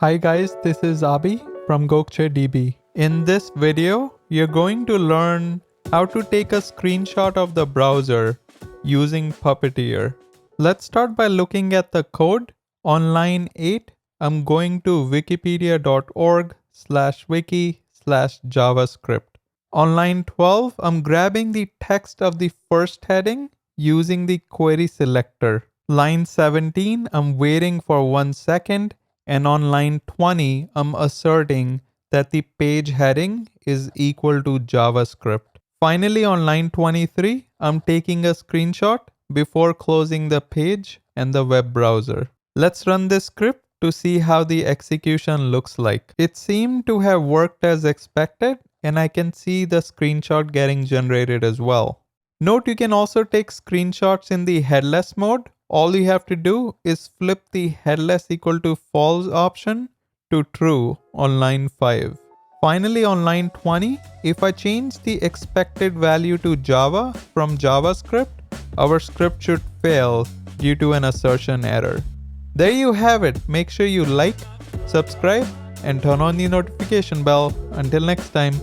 Hi guys, this is Abhi from Gokcedb. In this video, you're going to learn how to take a screenshot of the browser using Puppeteer. Let's start by looking at the code. On line 8, I'm going to wikipedia.org/wiki/javascript. On line 12, I'm grabbing the text of the first heading using the query selector. Line 17, I'm waiting for 1 second. And on line 20, I'm asserting that the page heading is equal to JavaScript. Finally, on line 23, I'm taking a screenshot before closing the page and the web browser. Let's run this script to see how the execution looks like. It seemed to have worked as expected, and I can see the screenshot getting generated as well. Note you can also take screenshots in the headless mode. All you have to do is flip the headless equal to false option to true on line 5. Finally, on line 20, if I change the expected value to Java from JavaScript, our script should fail due to an assertion error. There you have it. Make sure you like, subscribe, and turn on the notification bell. Until next time.